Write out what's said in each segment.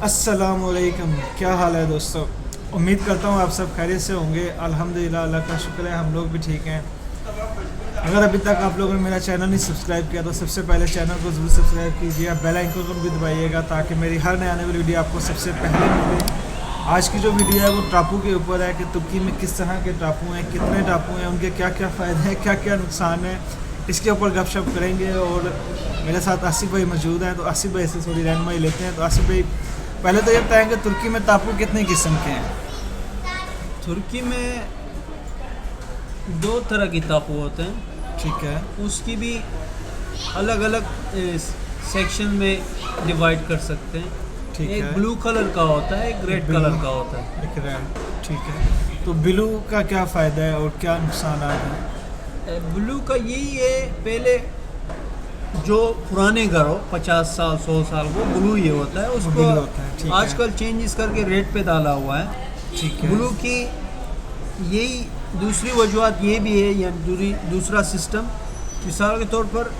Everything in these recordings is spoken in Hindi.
अस्सलामुअलैकुम, क्या हाल है दोस्तों। उम्मीद करता हूँ आप सब खैरियत से होंगे। अल्हम्दुलिल्लाह, अल्लाह का शुक्र है, हम लोग भी ठीक हैं। अगर अभी तक आप लोगों ने मेरा चैनल नहीं सब्सक्राइब किया तो सबसे पहले चैनल को ज़रूर सब्सक्राइब कीजिए, बेल आइकन को भी दबाइएगा ताकि मेरी हर नई आने वाली वीडियो आपको सबसे पहले मिले। आज की जो वीडियो है वो टापू के ऊपर है कि तुर्की में किस तरह के टापू हैं, कितने टापू हैं, उनके क्या क्या फ़ायदे हैं, क्या क्या नुकसान है, इसके ऊपर गपशप करेंगे। और मेरे साथ आसिफ भाई मौजूद हैं, तो आसिफ भाई से थोड़ी रहनुमाई लेते हैं। तो आसिफ भाई, पहले तो ये बताएं कि तुर्की में टापू कितने किस्म के हैं। तुर्की में दो तरह के टापू होते हैं, ठीक है। उसकी भी अलग अलग सेक्शन में डिवाइड कर सकते हैं। ठीक एक है। ब्लू कलर का होता है, एक रेड कलर का होता है। एक रेड, ठीक है। तो ब्लू का क्या फ़ायदा है और क्या नुकसान है। ब्लू का यही है, पहले जो पुराने घर हो 50 साल 100 साल वो ब्लू ये होता है, उसको ब्लू होता है, ठीक है। आजकल चेंजेस करके रेड पे डाला हुआ है। ठीक है। ब्लू की यही दूसरी वजूहत ये भी है, या दूसरा सिस्टम, मिसाल के तौर पर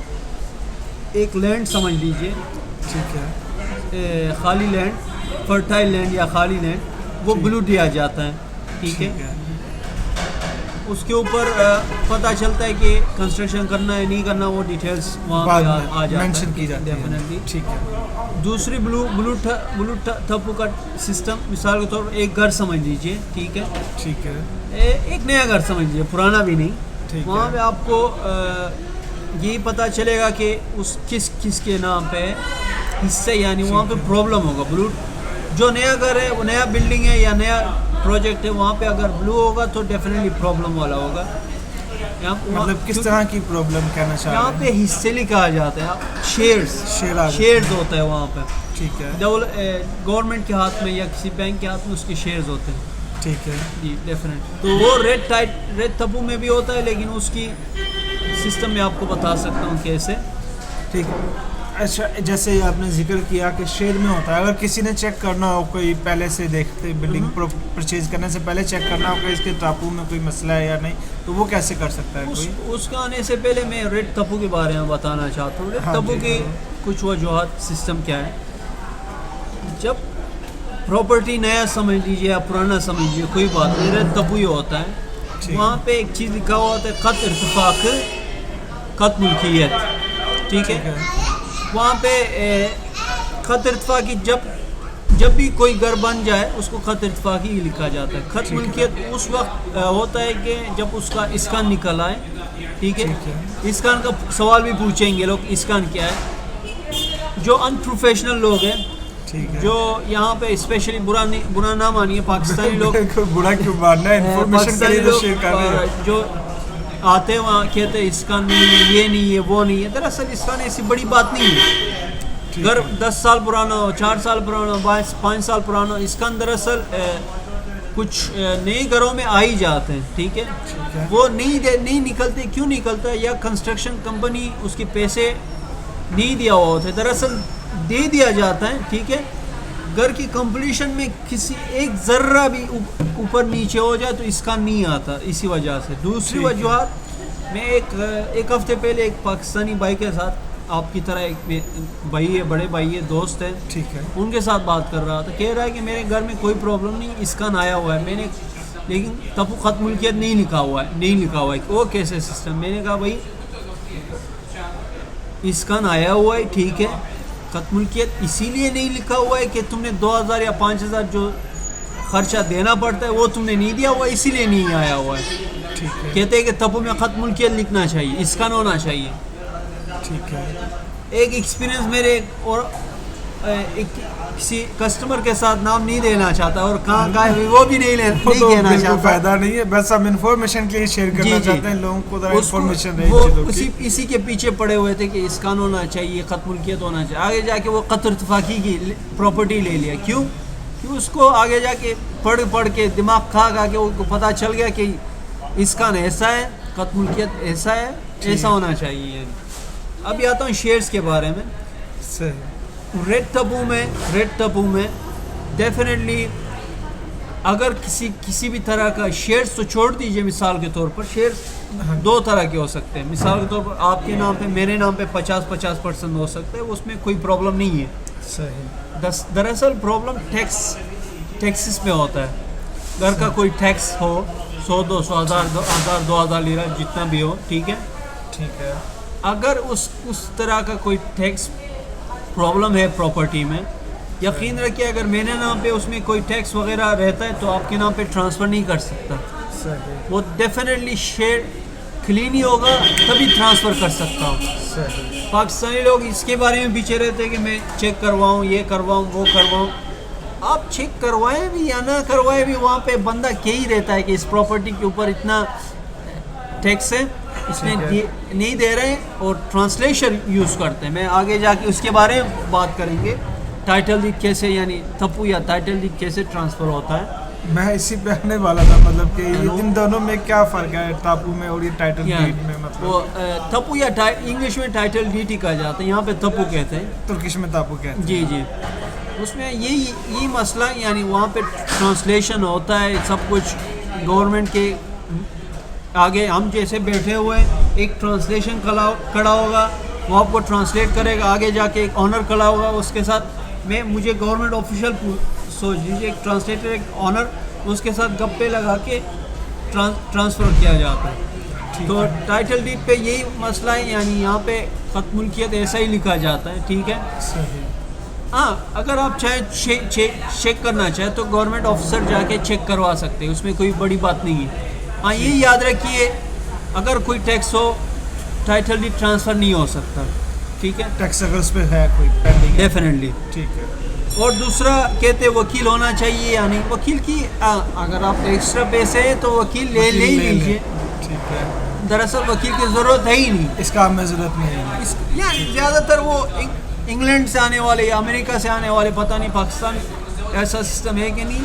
एक लैंड समझ लीजिए, ठीक है। खाली लैंड, फर्टाइल लैंड या खाली लैंड, वो ठीक। ब्लू दिया जाता है। ठीक है। उसके ऊपर पता चलता है कि कंस्ट्रक्शन करना है नहीं करना, वो डिटेल्स वहाँ पे आ जाता मेंशन की जाती है। डेफिनेटली। ठीक है। दूसरी ब्लू टप्पू का सिस्टम, मिसाल के तौर पर एक घर समझ लीजिए, ठीक है, ठीक है। एक नया घर समझ लीजिए, पुराना भी नहीं। ठीक वहाँ है। पे आपको यही पता चलेगा कि उस किस के नाम पे हिस्से, यानी वहाँ पे प्रॉब्लम होगा। ब्लू जो नया घर है, वो नया बिल्डिंग है या नया प्रोजेक्ट है, वहाँ पे अगर ब्लू होगा तो डेफिनेटली प्रॉब्लम वाला होगा। मतलब किस तरह की प्रॉब्लम कहना चाह रहे यहाँ हैं। पे हिस्से लिखा जाता है, शेयर्स होता है वहाँ पे। ठीक है। गवर्नमेंट के हाथ में या किसी बैंक के हाथ में उसके शेयर्स होते हैं। ठीक है। जी डेफिनेट। तो वो रेड तब्बू में भी होता है, लेकिन उसकी सिस्टम में आपको बता सकता हूँ कैसे। ठीक है। अच्छा, जैसे आपने जिक्र किया कि शेयर में होता है, अगर किसी ने चेक करना हो, कोई पहले से देखते बिल्डिंग परचेज करने से पहले चेक करना हो कि इसके टापू में कोई मसला है या नहीं, तो वो कैसे कर सकता है कोई। उसका आने से पहले मैं रेड तब्बू के बारे में बताना चाहता हूँ। रेड हाँ तब्बू जी, की कुछ वजूहत, सिस्टम क्या है। जब प्रॉपर्टी नया समझ लीजिए या पुराना समझ लीजिए, कोई बात नहीं, रेड तब्बू ही होता है। वहाँ पे एक चीज़ लिखा हुआ होता है, ख़त इर्तिफ़ाक़ ख़त मुल्कियत। ठीक है। वहाँ पे ख़त इर्तिफ़ाक़ी जब भी कोई घर बन जाए उसको ख़त इर्तिफ़ाक़ी ही लिखा जाता है। ख़त मुल्कियत उस वक्त होता है कि जब उसका इस्कान निकल आए। ठीक है। इस्कान का सवाल भी पूछेंगे लोग, इस्कान क्या है। जो अनप्रोफेशनल लोग हैं, जो यहाँ पे स्पेशली बुरा ना मानिए, पाकिस्तानी लोग बुरा क्यों मानना है, इन्फॉर्मेशन के लिए तो शेयर कर रहे हैं। जो आते हैं वहाँ कहते हैं इस्कान नहीं है, ये नहीं है, वो नहीं है। दरअसल इस्कान ऐसी बड़ी बात नहीं है। घर 10 साल पुराना हो, 4 साल पुराना हो, 5 साल पुराना, इस्कान दरअसल कुछ नए घरों में आ ही जाते हैं। ठीक है। वो नहीं निकलते। क्यों निकलता है? या कंस्ट्रक्शन कंपनी उसके पैसे नहीं दिया हुआ होता है, दरअसल दे दिया जाता है। ठीक है। घर की कंप्लीशन में किसी एक ज़र्रा भी ऊपर नीचे हो जाए तो इसका नहीं आता, इसी वजह से। दूसरी वजूहत, मैं एक हफ्ते पहले एक पाकिस्तानी भाई के साथ, आपकी तरह एक भाई है, बड़े भाई है, दोस्त है, ठीक है, उनके साथ बात कर रहा था। कह रहा है कि मेरे घर में कोई प्रॉब्लम नहीं, इसका आया हुआ है, मैंने लेकिन तब्बू ख़त मुल्कियत नहीं लिखा हुआ है। वो कैसे सिस्टम? मैंने कहा भाई इसका आया हुआ है, ठीक है, ख़त मुल्कियत इसीलिए नहीं लिखा हुआ है कि तुमने 2000 या 5000 जो खर्चा देना पड़ता है वो तुमने नहीं दिया हुआ, इसीलिए नहीं आया हुआ है। ठीक है। कहते हैं कि तब्बू में ख़त मुल्कियत लिखना चाहिए, इसका होना चाहिए। ठीक है। एक एक्सपीरियंस मेरे और किसी कस्टमर के साथ नाम नहीं देना चाहता, और कहाँ है वो भी नहीं कहना चाहता। फायदा नहीं है, बस हम इंफॉर्मेशन के लिए शेयर करना चाहते हैं लोगों को, जरा इंफॉर्मेशन रही। इसी के पीछे पड़े हुए थे कि इसका होना चाहिए, ख़त मुल्कियत होना चाहिए। आगे जाके वो ख़त इर्तिफ़ाक़ी की प्रॉपर्टी ले लिया। क्यों? उसको आगे जाके पढ़ के दिमाग खा के उनको पता चल गया कि इसका ऐसा है, ख़त मुल्कियत ऐसा है, ऐसा होना चाहिए। अब आता हूँ शेयर्स के बारे में। रेड तब्बू में डेफिनेटली अगर किसी भी तरह का शेयर्स तो छोड़ दीजिए, मिसाल के तौर पर शेयर्स दो तरह के हो सकते हैं। मिसाल के तौर पर आपके नाम पे, मेरे नाम पे 50-50% हो सकते हैं, उसमें कोई प्रॉब्लम नहीं है। सही। दरअसल प्रॉब्लम टैक्सेस में होता है। घर का कोई टैक्स हो 100, 200, 1000, 2000 लीरा जितना भी हो, ठीक है। ठीक है। अगर उस तरह का कोई टैक्स प्रॉब्लम है प्रॉपर्टी में, यकीन रखिए अगर मेरे नाम पे उसमें कोई टैक्स वगैरह रहता है तो आपके नाम पे ट्रांसफ़र नहीं कर सकता। सही। वो डेफिनेटली शेयर क्लीन ही होगा तभी ट्रांसफ़र कर सकता हूँ। सही। पाकिस्तानी लोग इसके बारे में पीछे रहते हैं कि मैं चेक करवाऊँ, ये करवाऊँ, वो करवाऊँ। आप चेक करवाएं भी या ना करवाएं भी, वहाँ पे बंदा क्या ही रहता है कि इस प्रॉपर्टी के ऊपर इतना टैक्स है, इसमें नहीं दे रहे हैं, और ट्रांसलेशन यूज़ करते हैं। मैं आगे जाके उसके बारे में बात करेंगे, टाइटल डीड कैसे, यानी थप्पू या टाइटल डीड कैसे ट्रांसफ़र होता है। मैं इसी पे आने वाला था, मतलब कि इन दोनों में क्या फ़र्क है, टापू में और ये टाइटल डीड में? मतलब वो थप्पू या इंग्लिश में टाइटल डीड ही कहा जाता है, यहाँ पे थप्पू कहते हैं, तुर्किश में टापू कहते हैं। जी जी। उसमें यही मसला, यानी वहाँ पे ट्रांसलेशन होता है सब कुछ गवर्नमेंट के आगे। हम जैसे बैठे हुए हैं, एक ट्रांसलेशन खड़ा होगा, वो आपको ट्रांसलेट करेगा, आगे जाके एक ऑनर खड़ा होगा उसके साथ। मुझे गवर्नमेंट ऑफिशियल सोच लीजिए, एक ट्रांसलेटर, एक ऑनर, उसके साथ गप्पे लगा के ट्रांसफ़र किया जाता है। तो टाइटल डीड पे यही मसला है, यानी यहाँ पे ख़त मुल्कियत ऐसा ही लिखा जाता है, ठीक है। सही। हाँ, अगर आप चाहें चेक करना चाहें तो गवर्नमेंट ऑफिसर जाके चेक करवा सकते हैं, उसमें कोई बड़ी बात नहीं है। हाँ, ये याद रखिए अगर कोई टैक्स हो, टाइटल डीड ट्रांसफ़र नहीं हो सकता, ठीक है। टैक्स अगर उस पर है कोई पेंडिंग, डेफिनेटली, ठीक है। और दूसरा कहते वकील होना चाहिए, यानी वकील की अगर आप एक्स्ट्रा पैसे हैं तो वकील ले लीजिए, ठीक है। दरअसल वकील की ज़रूरत है ही नहीं, इस काम में ज़रूरत नहीं है। ज़्यादातर वो इंग्लैंड से आने वाले या अमेरिका से आने वाले, पता नहीं पाकिस्तान ऐसा सिस्टम है कि नहीं,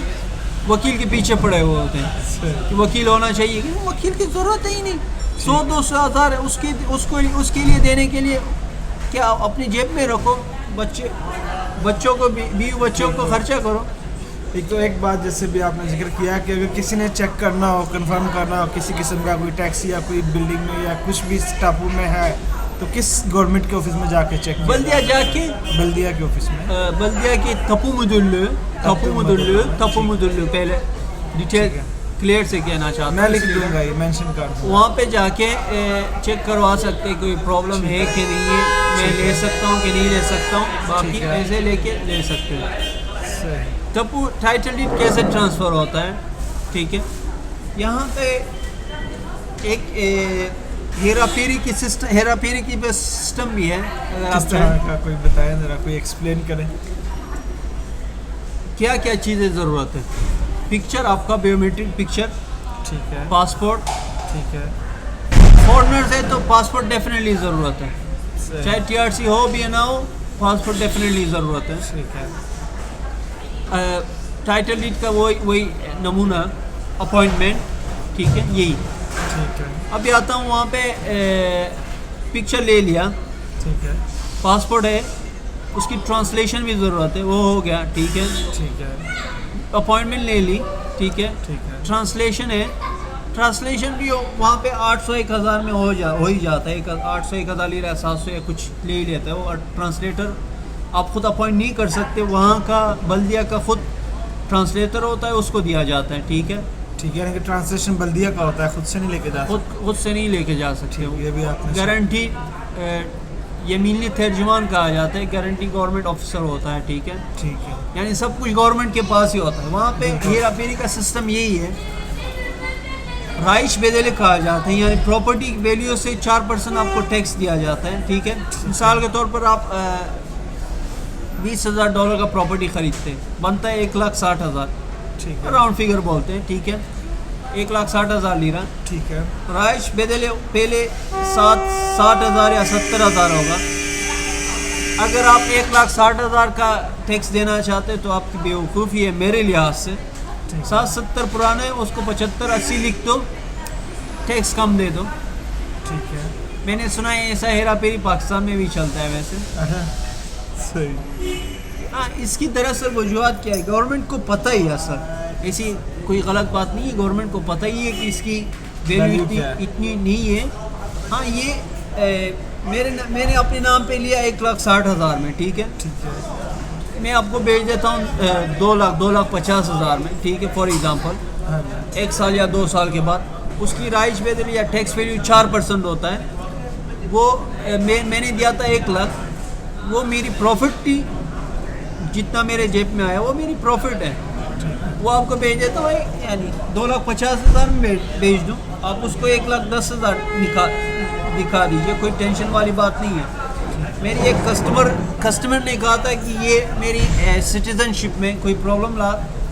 वकील के पीछे पड़े हुए होते हैं कि वकील होना चाहिए, कि वकील की ज़रूरत ही नहीं। 100, 200 हज़ार उसके लिए देने के लिए क्या अपनी जेब में रखो, बच्चों को बीवी बच्चों को खर्चा करो। एक बात जैसे भी आपने जिक्र किया कि अगर किसी ने चेक करना हो, कंफर्म करना हो किसी किस्म का कोई टैक्स या कोई बिल्डिंग में या कुछ भी टापू में है, तो किस गवर्नमेंट के ऑफिस में जाके चेक किया? बल्दिया जाके, बल्दिया के ऑफिस में, बल्दिया के तपू मुदुल्लु पहले डिटेल क्लियर से कहना चाहता हूँ, मैं लिख दूंगा, ये मेंशन कर दूंगा। वहाँ पे जाके चेक करवा सकते हैं कोई प्रॉब्लम है कि नहीं है, मैं ले सकता हूँ कि नहीं ले सकता हूँ, बाकी पैसे लेके ले सकते हैं। तपू टाइटल डीड कैसे ट्रांसफ़र होता है, ठीक है। यहाँ पे एक हेरा फेरी की सिस्टम भी है, अगर आप किस तरह का कोई बताएं ज़रा, कोई एक्सप्लेन करें। क्या क्या चीज़ें ज़रूरत है? पिक्चर, आपका बायोमेट्रिक पिक्चर, ठीक है। पासपोर्ट, ठीक है। फॉरेनर्स है तो पासपोर्ट डेफिनेटली ज़रूरत है, चाहे TRC हो भी ना हो, पासपोर्ट डेफिनेटली ज़रूरत है, ठीक है। टाइटल डीड का वही नमूना, अपॉइंटमेंट, ठीक है, यही। ठीक है। अभी आता हूँ वहाँ पे, पिक्चर ले लिया, ठीक है। पासपोर्ट है, उसकी ट्रांसलेशन भी ज़रूरत है, वो हो गया, ठीक है। ठीक है। अपॉइंटमेंट ले ली, ठीक है। ठीक है। ट्रांसलेशन है, ट्रांसलेशन भी वहाँ पे 800, 1000 में हो ही जाता है, 800, 1000 लीरा, 700 या कुछ ले ही लेता है वो। और ट्रांसलेटर आप खुद अपॉइंट नहीं कर सकते, वहाँ का बल्दिया का खुद ट्रांसलेटर होता है, उसको दिया जाता है, ठीक है। ठीक है, यानी कि ट्रांसलेशन बल्दिया का होता है, खुद से नहीं लेके जा सकते। खुद से नहीं लेके जा सकते वो, ये भी आपने गारंटी यमीनी तर्जुमान कहा जाता है, गारंटी गवर्नमेंट ऑफिसर होता है, ठीक है। ठीक है। यानी सब कुछ गवर्नमेंट के पास ही होता है। वहाँ पे हेरा फेरी का सिस्टम यही है, राइश बेदले कहा जाता है, यानी प्रॉपर्टी वैल्यू से 4% आपको टैक्स दिया जाता है, ठीक है। मिसाल के तौर पर आप $20,000 का प्रॉपर्टी खरीदते हैं, बनता है 1,60,000, ठीक है। राउंड फिगर बोलते हैं, ठीक है, 1,60,000 लीरा। ठीक है। राइश बेदले पहले 60,000 या 70,000 होगा। अगर आप 1,60,000 का टैक्स देना चाहते हैं तो आपकी बेवकूफ़ी है मेरे लिहाज से। 60-70 पुराना है, उसको 75-80 लिख दो, टैक्स कम दे दो, ठीक है। मैंने सुना है ऐसा हेरा फेरी पाकिस्तान में भी चलता है वैसे। सही। हाँ, इसकी दरअसल वजूहत क्या है, गवर्नमेंट को पता ही है सर, ऐसी कोई गलत बात नहीं है, गवर्नमेंट को पता ही है कि इसकी वैल्यू इतनी नहीं है। हाँ, ये मैंने अपने नाम पे लिया 1,60,000 में, ठीक है। ठीक है। मैं आपको बेच देता हूँ 2,50,000 में, ठीक है, फॉर एग्जांपल। हाँ जी 1 साल या 2 साल के बाद उसकी राइज वैल्यू या टैक्स वैल्यू 4% होता है। वो मैंने दिया था 1 लाख, वो मेरी प्रॉफिट थी, जितना मेरे जेब में आया वो मेरी प्रॉफिट है। वो आपको बेच देता हूँ यानी 2,50,000 में बेच दूँ, आप उसको 1,10,000 दिखा दीजिए, कोई टेंशन वाली बात नहीं है। मेरी एक कस्टमर ने कहा था कि ये मेरी सिटीजनशिप में कोई प्रॉब्लम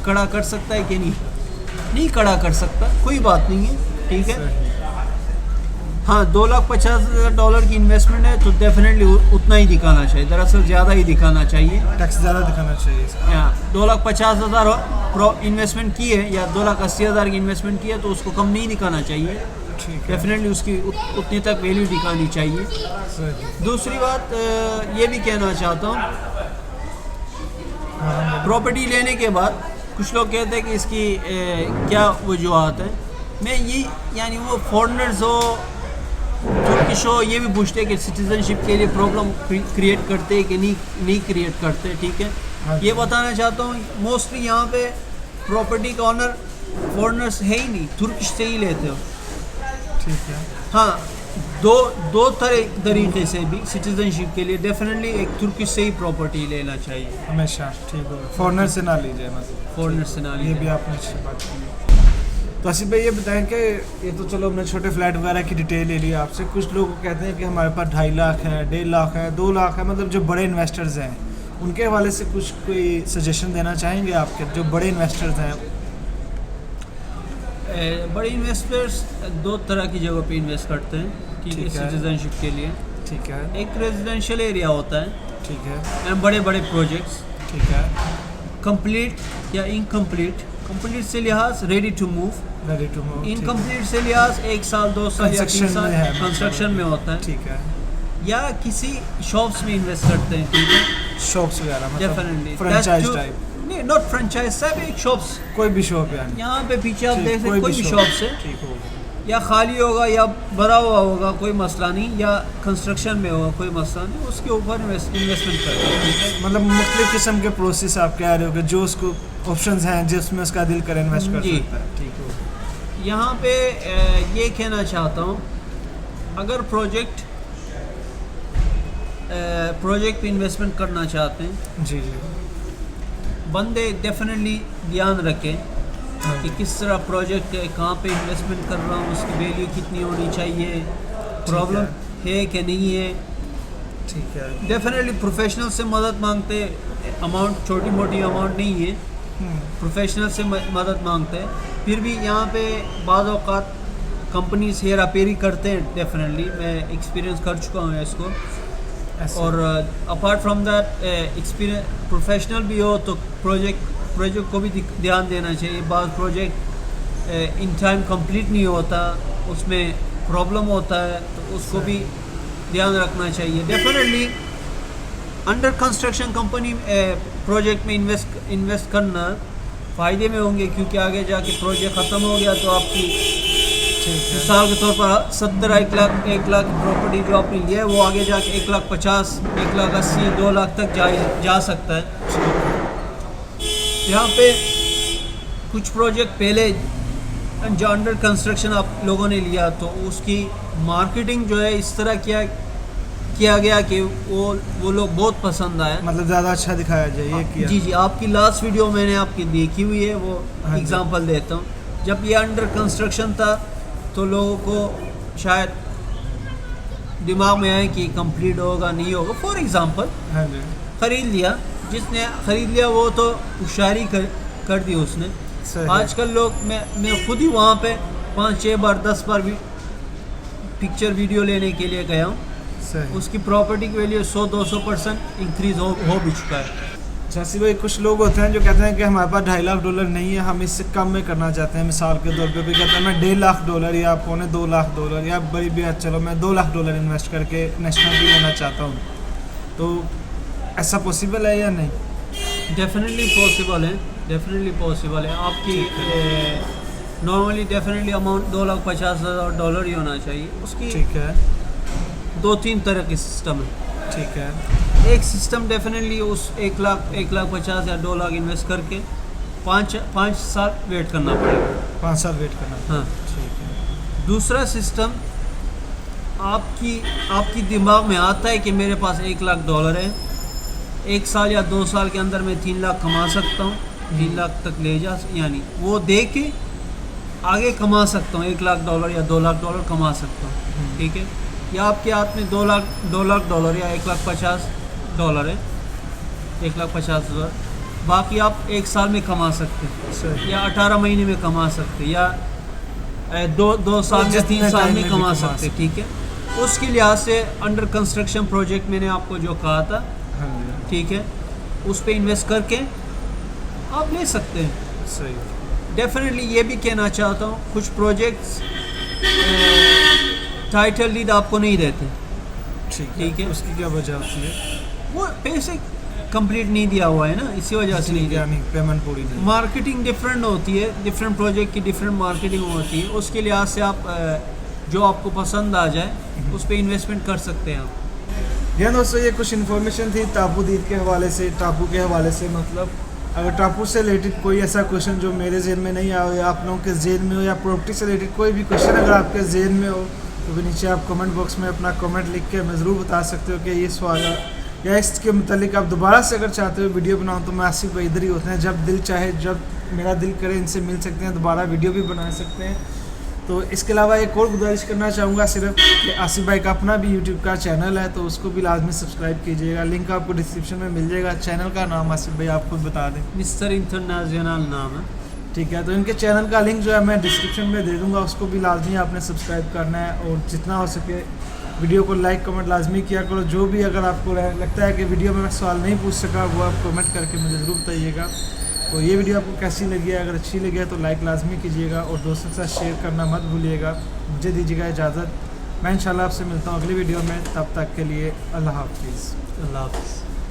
खड़ा कर सकता है कि नहीं खड़ा कर सकता, कोई बात नहीं है, ठीक है। हाँ, $2,50,000 की इन्वेस्टमेंट है तो डेफिनेटली उतना ही दिखाना चाहिए, दरअसल ज़्यादा ही दिखाना चाहिए, टैक्स ज़्यादा दिखाना चाहिए इसका। 2,50,000 इन्वेस्टमेंट की है या 2,80,000 की इन्वेस्टमेंट की है तो उसको कम नहीं दिखाना चाहिए, ठीक है डेफिनेटली उसकी उतनी तक वैल्यू दिखानी चाहिए। सही। दूसरी बात ये भी कहना चाहता हूँ, हाँ प्रॉपर्टी लेने के बाद कुछ लोग कहते हैं कि इसकी क्या वजूहत है। मैं ये यानी वो फॉरेनर्स हो, तुर्किश हो, ये भी पूछते हैं कि सिटीजनशिप के लिए प्रॉब्लम क्रिएट करते हैं कि नहीं क्रिएट करते, ठीक है। हाँ जी। ये बताना चाहता हूँ मोस्टली यहाँ पे प्रॉपर्टी का ऑनर फॉरेनर्स है ही नहीं, तुर्किश से ही लेते हो। ठीक है हाँ, दो तरीके से भी सिटीजनशिप के लिए डेफिनेटली एक तुर्किश से ही प्रॉपर्टी लेना चाहिए, हमेशा, ठीक हो, फॉरनर से ना लीजिए, मतलब फॉरेनर से ना ये लीजिए। भी आपने अच्छी बात की। तो आसिफ भाई ये बताएं कि ये तो चलो हमने छोटे फ्लैट वगैरह की डिटेल ले ली आपसे, कुछ लोग कहते हैं कि हमारे पास 2.5 लाख है, 1.5 लाख है, 2 लाख है, मतलब जो बड़े इन्वेस्टर्स हैं उनके हवाले से कुछ कोई सजेशन देना चाहेंगे आपके, जो बड़े इन्वेस्टर्स हैं? बड़े इन्वेस्टर्स 2 तरह की जगह पे इन्वेस्ट करते हैं, ठीक है, ठीक है। सिटीजनशिप के लिए। ठीक है एक रेजिडेंशियल एरिया होता है, ठीक है एंड बड़े बड़े प्रोजेक्ट्स, ठीक है कंप्लीट या इनकम्प्लीट। कंप्लीट से लिहाज ready to move, ready to move, incomplete से लिहाज 1 साल 2 साल या 3 Construction साल में है, कंस्ट्रक्शन में होता है, ठीक है, या किसी शॉप्स में इन्वेस्ट करते हैं, ठीक है, शॉप्स वगैरह, मतलब डेफिनेटली फ्रेंचाइज टाइप, नहीं, नॉट फ्रेंचाइज सब एक शॉप्स, कोई भी शॉप यानी, यहाँ पे पीछे आप ठीक, देख सकते हैं, कोई भी shop, शॉप्स है, ठीक होगा, या खाली होगा या भरा हुआ होगा, कोई मसला नहीं, या कंस्ट्रक्शन में होगा, कोई मसला नहीं, उसके ऊपर इन्वेस्टमेंट करते हैं, ठीक है। मतलब मुख्तलिफ किस्म के प्रोसेस आप कह रहे हो कि जो उसको ऑप्शंस हैं जिसमें उसका दिल करे इन्वेस्ट कर जी। सकता है, ठीक हो। यहाँ पे ये कहना चाहता हूँ, अगर प्रोजेक्ट पे इन्वेस्टमेंट करना चाहते हैं, जी जी बंदे डेफिनेटली ध्यान रखें हाँ कि किस तरह प्रोजेक्ट है, कहाँ पे इन्वेस्टमेंट कर रहा हूँ, उसकी वैल्यू कितनी होनी चाहिए, प्रॉब्लम है कि नहीं है। ठीक है डेफिनेटली प्रोफेशनल से मदद मांगते, अमाउंट छोटी मोटी अमाउंट नहीं है, प्रोफेशनल से मदद मांगते हैं। फिर भी यहाँ पे बाज़ औक़ात कंपनीज हेरा फेरी करते हैं, डेफिनेटली मैं एक्सपीरियंस कर चुका हूँ इसको। ऐसे। और apart from that experience professional भी हो तो प्रोजेक्ट को भी ध्यान देना चाहिए। बाद प्रोजेक्ट इन टाइम कंप्लीट नहीं होता, उसमें प्रॉब्लम होता है, तो उसको भी ध्यान रखना चाहिए। Definitely under construction company project में इन्वेस्ट करना फ़ायदे में होंगे, क्योंकि आगे जाके प्रोजेक्ट ख़त्म हो गया तो आपकी मिसाल के तौर पर 70 1 लाख की प्रॉपर्टी जो आपने लिया है वो आगे जाके 1,50,000 1,80,000 2 लाख तक जा सकता है। यहाँ पे कुछ प्रोजेक्ट पहले जो अंडर कंस्ट्रक्शन आप लोगों ने लिया तो उसकी मार्केटिंग जो है इस तरह किया गया कि वो लोग बहुत पसंद आया, मतलब ज़्यादा अच्छा दिखाया जाए ये किया। जी आपकी लास्ट वीडियो मैंने आपकी देखी हुई है, वो हाँ जी। एग्जांपल देता हूँ। जब ये अंडर कंस्ट्रक्शन था तो लोगों को शायद दिमाग में आए कि कंप्लीट होगा नहीं होगा। फॉर एग्जांपल हाँ जी ख़रीद लिया, जिसने ख़रीद लिया वो तो होशियारी कर दी उसने। सही। आजकल लोग मैं खुद ही वहाँ पे 5-6 बार 10 बार भी पिक्चर वीडियो लेने के लिए गया हूँ, सही। उसकी प्रॉपर्टी की वैल्यू 100-200% इंक्रीज़ हो भी चुका है। जैसे भाई कुछ लोग होते हैं जो कहते हैं कि हमारे पास $2.5 लाख नहीं है, हम इससे कम में करना चाहते हैं। मिसाल के तौर पे भी कहते हैं मैं $1.5 लाख या $2.25 लाख या बड़ी भी चलो मैं $2 लाख इन्वेस्ट करके नेशनल भी लेना चाहता हूँ, तो ऐसा पॉसिबल है या नहीं? डेफिनेटली पॉसिबल है, डेफिनेटली पॉसिबल है। आपकी नॉर्मली डेफिनेटली अमाउंट $2,50,000 ही होना चाहिए। उसकी ठीक है 2-3 तरह के सिस्टम है। ठीक है एक सिस्टम डेफिनेटली उस 1,50,000 या 2 लाख इन्वेस्ट करके 5 साल वेट करना पड़ेगा। 5 साल वेट करना। हाँ। ठीक है। दूसरा सिस्टम आपकी दिमाग में आता है कि मेरे पास $1,00,000 है, 1 साल या 2 साल के अंदर मैं 3 लाख कमा सकता हूँ, 3 लाख तक ले जा, यानी वो दे के आगे कमा सकता हूँ, $1,00,000 या $2,00,000 कमा सकता हूँ। ठीक है। या आपके हाथ में $2,00,000 या $1,50,000 है, $1,50,000, बाकी आप 1 साल में कमा सकते हैं सही। या 18 महीने में कमा सकते हैं या 2 साल या 3 साल में कमा सकते हैं। ठीक है। उसके लिहाज से अंडर कंस्ट्रक्शन प्रोजेक्ट मैंने आपको जो कहा था, हाँ जी, ठीक है, उस पे इन्वेस्ट करके आप ले सकते हैं। सही। डेफिनेटली ये भी कहना चाहता हूँ, कुछ प्रोजेक्ट्स टाइटल डीड आपको नहीं देते। ठीक है। उसकी क्या वजह होती है? वो पैसे कंप्लीट नहीं दिया हुआ है ना, इसी वजह से नहीं दिया। नहीं, पेमेंट पूरी नहीं। मार्केटिंग डिफरेंट होती है, डिफरेंट प्रोजेक्ट की डिफरेंट मार्केटिंग होती है। उसके लिहाज से आप जो आपको पसंद आ जाए उस पर इन्वेस्टमेंट कर सकते हैं आप। या दोस्तों, ये कुछ इन्फॉर्मेशन थी टापू डीड के हवाले से, टापू के हवाले से। मतलब अगर टापू से रिलेटेड कोई ऐसा क्वेश्चन जो मेरे जेहन में नहीं आया हो या आप लोगों के जेहन में हो, या प्रॉपर्टी से रिलेटेड कोई भी क्वेश्चन अगर आपके जेहन में हो, तो भी नीचे आप कमेंट बॉक्स में अपना कमेंट लिख के हमें ज़रूर बता सकते हो कि ये सवाल या इसके मतलब आप दोबारा से अगर चाहते हो वीडियो बनाओ, तो मैं आसिफ भाई इधर ही होते हैं, जब दिल चाहे, जब मेरा दिल करे इनसे मिल सकते हैं, दोबारा वीडियो भी बना सकते हैं। तो इसके अलावा एक और गुजारिश करना चाहूँगा सिर्फ कि आसिफ भाई का अपना भी यूट्यूब का चैनल है, तो उसको भी लाजमी सब्सक्राइब कीजिएगा। लिंक आपको डिस्क्रिप्शन में मिल जाएगा। चैनल का नाम आसिफ भाई आप खुद बता दें। मिस्टर इंटरनेशनल नाम है। ठीक है। तो इनके चैनल का लिंक जो है मैं डिस्क्रिप्शन में दे दूँगा, उसको भी लाजमी आपने सब्सक्राइब करना है। और जितना हो सके वीडियो को लाइक कमेंट लाजमी किया करो। जो भी अगर आपको लगता है कि वीडियो में मैं सवाल नहीं पूछ सका, वो आप कमेंट करके मुझे ज़रूर बताइएगा। तो ये वीडियो आपको कैसी लगी है? अगर अच्छी लगी है तो लाइक लाजमी कीजिएगा और दोस्तों के साथ शेयर करना मत भूलिएगा। मुझे दीजिएगा इजाज़त। मैं इंशाल्लाह आपसे मिलता हूँ अगली वीडियो में। तब तक के लिए अल्लाह हाफिज़। अल्लाह हाफ़िज़।